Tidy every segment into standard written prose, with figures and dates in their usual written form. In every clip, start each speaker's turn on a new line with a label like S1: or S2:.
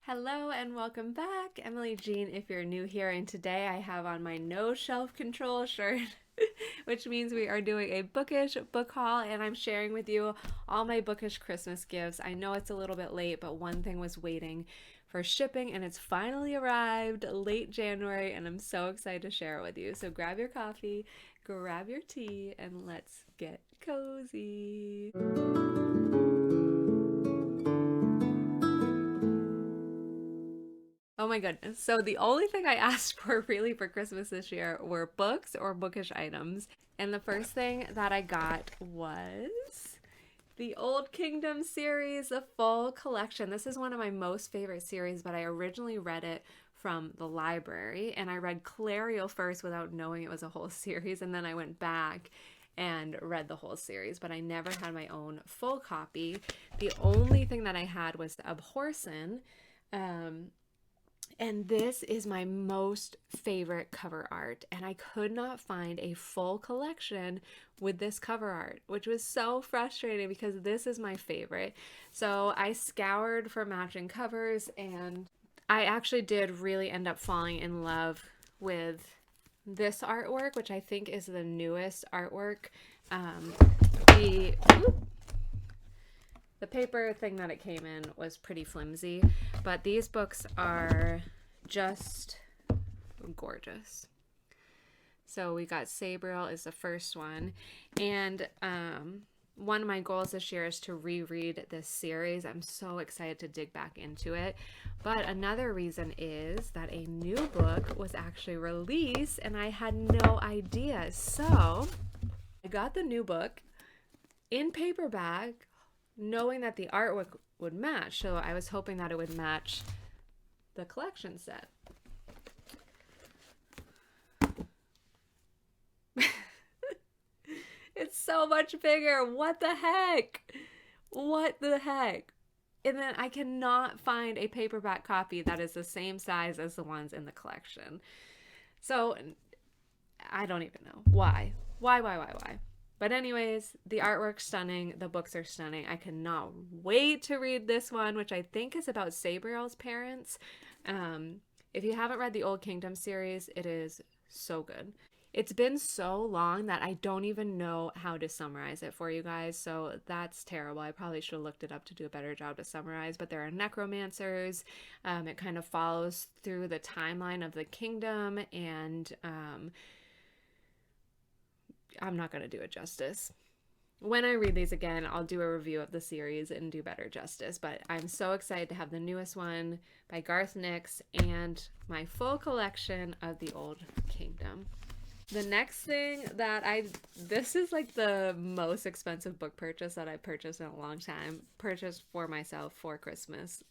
S1: Hello and welcome back, Emily Jean. If you're new here, and today I have on my no shelf control shirt, which means we are doing a Bookish book haul, and I'm sharing with you all my Bookish Christmas gifts. I know it's a little bit late, but one thing was waiting for shipping, and it's finally arrived late January, and I'm so excited to share it with you. So grab your coffee, grab your tea, and let's get cozy. Oh my goodness. So the only thing I asked for really for Christmas this year were books or bookish items. And the first thing that I got was the Old Kingdom series, the full collection. This is one of my most favorite series, but I originally read it from the library, and I read Clariel first without knowing it was a whole series, and then I went back and read the whole series, but I never had my own full copy. The only thing that I had was Abhorsen. And this is my most favorite cover art, and I could not find a full collection with this cover art, which was so frustrating because this is my favorite. So I scoured for matching covers, and I actually did really end up falling in love with this artwork, which I think is the newest artwork. The paper thing that it came in was pretty flimsy, but these books are just gorgeous. So we got Sabriel is the first one, and one of my goals this year is to reread this series. I'm so excited to dig back into it. But another reason is that a new book was actually released, and I had no idea. So I got the new book in paperback, knowing that the artwork would match. So I was hoping that it would match the collection set. It's so much bigger. What the heck? What the heck? And then I cannot find a paperback copy that is the same size as the ones in the collection. So I don't even know. Why? Why? But anyways, the artwork's stunning. The books are stunning. I cannot wait to read this one, which I think is about Sabriel's parents. If you haven't read the Old Kingdom series, it is so good. It's been so long that I don't even know how to summarize it for you guys, so that's terrible. I probably should have looked it up to do a better job to summarize, but there are necromancers. It kind of follows through the timeline of the kingdom, and I'm not going to do it justice. When I read these again, I'll do a review of the series and do better justice, but I'm so excited to have the newest one by Garth Nix and my full collection of the Old Kingdom. The next thing that this is like the most expensive book purchase that I purchased in a long time, purchased for myself for Christmas,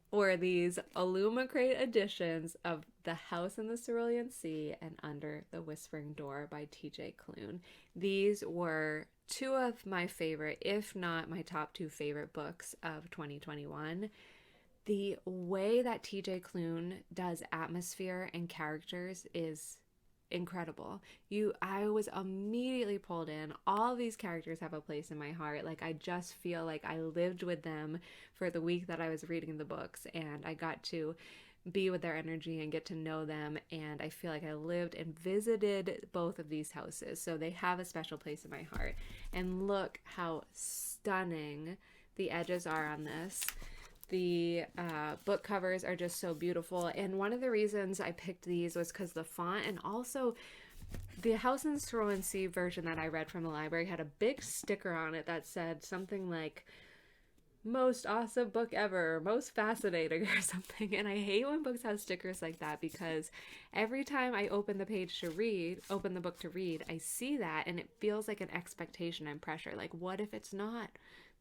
S1: were these Illumicrate editions of The House in the Cerulean Sea and Under the Whispering Door by T.J. Klune. These were two of my favorite, if not my top two favorite books of 2021. The way that T.J. Klune does atmosphere and characters is incredible. I was immediately pulled in. All these characters have a place in my heart. Like, I just feel like I lived with them for the week that I was reading the books, and I got to be with their energy and get to know them, and I feel like I lived and visited both of these houses, so they have a special place in my heart. And look how stunning the edges are on this. The book covers are just so beautiful, and one of the reasons I picked these was because the font, and also the House in the Cerulean Sea version that I read from the library had a big sticker on it that said something like most awesome book ever, most fascinating or something. And I hate when books have stickers like that, because every time I open the book to read, I see that and it feels like an expectation and pressure. Like, what if it's not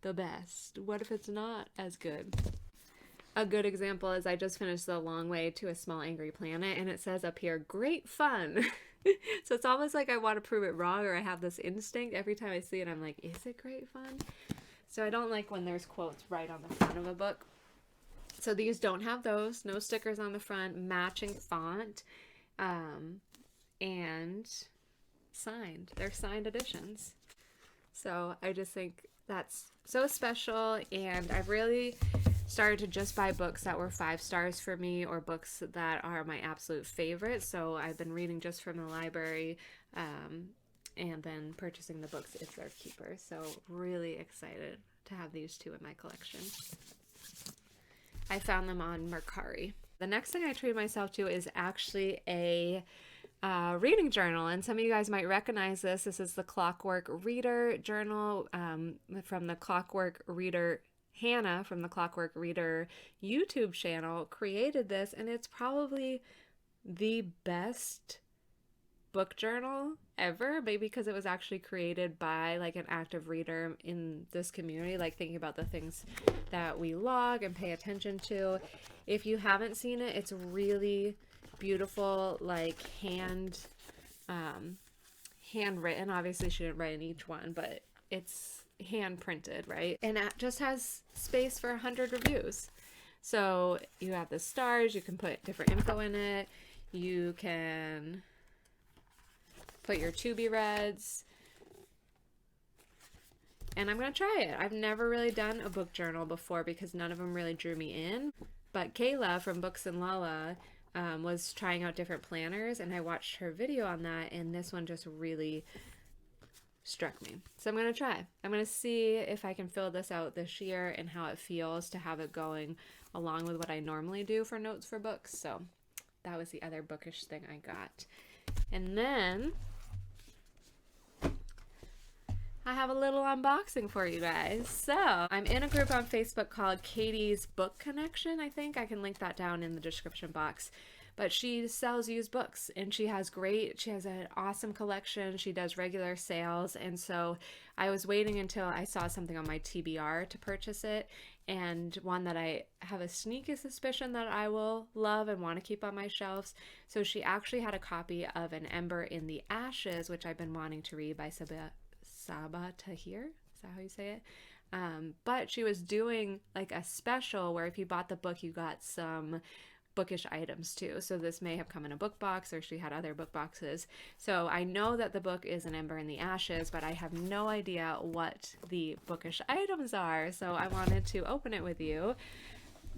S1: the best? What if it's not as good? A good example is I just finished The Long Way to a Small Angry Planet, and it says up here, great fun. So it's almost like I want to prove it wrong, or I have this instinct every time I see it. I'm like, is it great fun? So I don't like when there's quotes right on the front of a book. So these don't have those. No stickers on the front, matching font, and signed. They're signed editions. So I just think that's so special, and I've really started to just buy books that were 5 stars for me, or books that are my absolute favorite. So I've been reading just from the library, and then purchasing the books if they're keepers. So really excited to have these 2 in my collection. I found them on Mercari. The next thing I treated myself to is actually a reading journal, and some of you guys might recognize this. This is the Clockwork Reader journal from the Clockwork Reader. Hannah from the Clockwork Reader YouTube channel created this, and it's probably the best book journal ever, maybe because it was actually created by like an active reader in this community, like thinking about the things that we log and pay attention to. If you haven't seen it, it's really beautiful, like handwritten. Obviously she didn't write in each one, but it's hand printed, right? And it just has space for 100 reviews. So you have the stars, you can put different info in it, you can put your to-be-reads, and I'm gonna try it. I've never really done a book journal before because none of them really drew me in, but Kayla from Books and Lala was trying out different planners, and I watched her video on that, and this one just really struck me. So I'm going to try. I'm going to see if I can fill this out this year and how it feels to have it going along with what I normally do for notes for books. So that was the other bookish thing I got. And then I have a little unboxing for you guys. So I'm in a group on Facebook called Katie's Book Connection, I think. I can link that down in the description box. But she sells used books, and she has an awesome collection. She does regular sales, and so I was waiting until I saw something on my TBR to purchase it, and one that I have a sneaky suspicion that I will love and want to keep on my shelves. So she actually had a copy of An Ember in the Ashes, which I've been wanting to read, by Sabaa Tahir. Is that how you say it? But she was doing like a special where if you bought the book, you got some bookish items too. So this may have come in a book box, or she had other book boxes. So I know that the book is An Ember in the Ashes, but I have no idea what the bookish items are. So I wanted to open it with you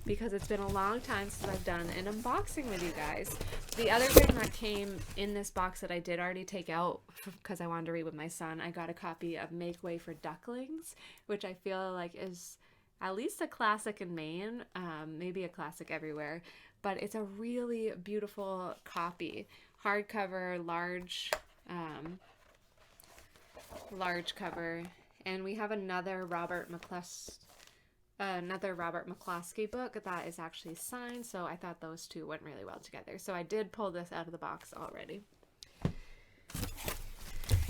S1: because it's been a long time since I've done an unboxing with you guys. The other thing that came in this box that I did already take out because I wanted to read with my son, I got a copy of Make Way for Ducklings, which I feel like is at least a classic in Maine, maybe a classic everywhere. But it's a really beautiful copy, hardcover, large cover, and we have another Robert McCloskey book that is actually signed. So I thought those two went really well together. So I did pull this out of the box already.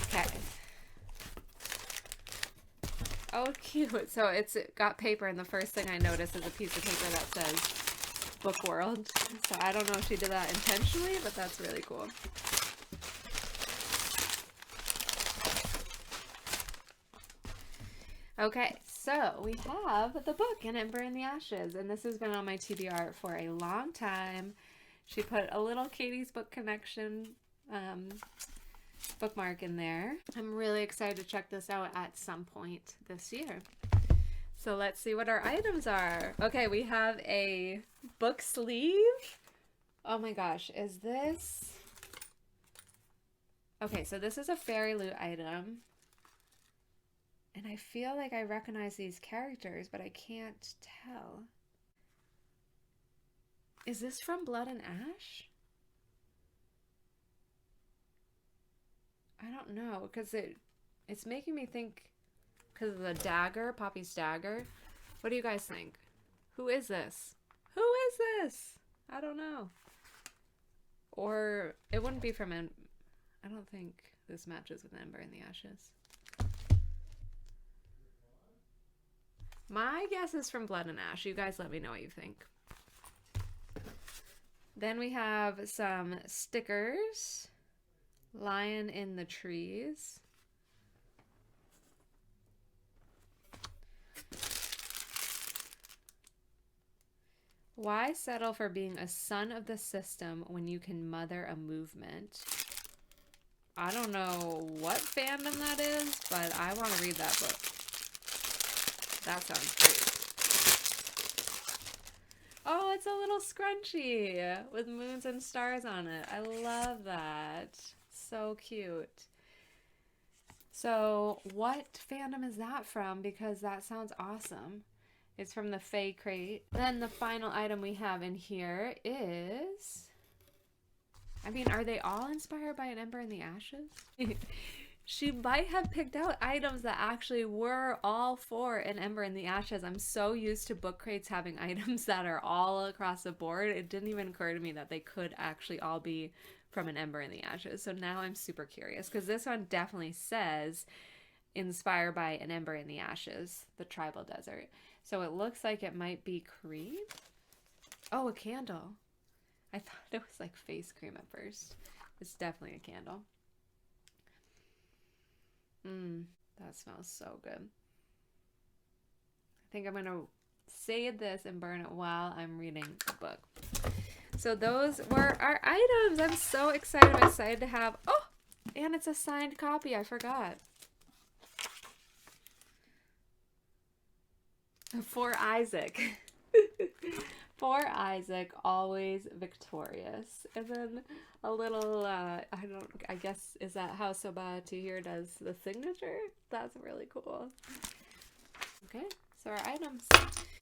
S1: Okay. Oh, cute! So it's got paper, and the first thing I noticed is a piece of paper that says Book World. So I don't know if she did that intentionally, but that's really cool. Okay, so we have the book An Ember in the Ashes, and this has been on my TBR for a long time. She put a little Katie's Book Connection bookmark in there. I'm really excited to check this out at some point this year. So let's see what our items are. Okay, we have a book sleeve. Oh my gosh, is this... Okay, so this is a Fairy Loot item. And I feel like I recognize these characters, but I can't tell. Is this from Blood and Ash? I don't know, because it's making me think, because of the dagger, Poppy's dagger. What do you guys think? Who is this? Who is this? I don't know. Or it wouldn't be from I don't think this matches with Ember in the Ashes. My guess is from Blood and Ash. You guys let me know what you think. Then we have some stickers. Lion in the Trees. Why settle for being a son of the system when you can mother a movement? I don't know what fandom that is, but I want to read that book. That sounds great. it's a little scrunchie with moons and stars on it. I love that. So cute. So what fandom is that from? Because that sounds awesome. It's from the Fae crate. Then the final item we have in here is... I mean, are they all inspired by An Ember in the Ashes? She might have picked out items that actually were all for An Ember in the Ashes. I'm so used to book crates having items that are all across the board. It didn't even occur to me that they could actually all be from An Ember in the Ashes. So now I'm super curious because this one definitely says inspired by An Ember in the Ashes, the tribal desert. So it looks like it might be cream. Oh, a candle. I thought it was like face cream at first. It's definitely a candle. That smells so good. I think I'm going to save this and burn it while I'm reading the book. So those were our items. I'm so excited. I'm excited to have... Oh! And it's a signed copy. I forgot. For Isaac. For Isaac, always victorious. And then a little, I guess, is that how Soba here does the signature? That's really cool. Okay, so our items.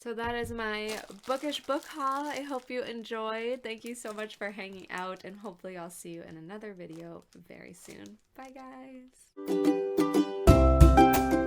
S1: So that is my Bookish book haul. I hope you enjoyed. Thank you so much for hanging out, and hopefully I'll see you in another video very soon. Bye, guys.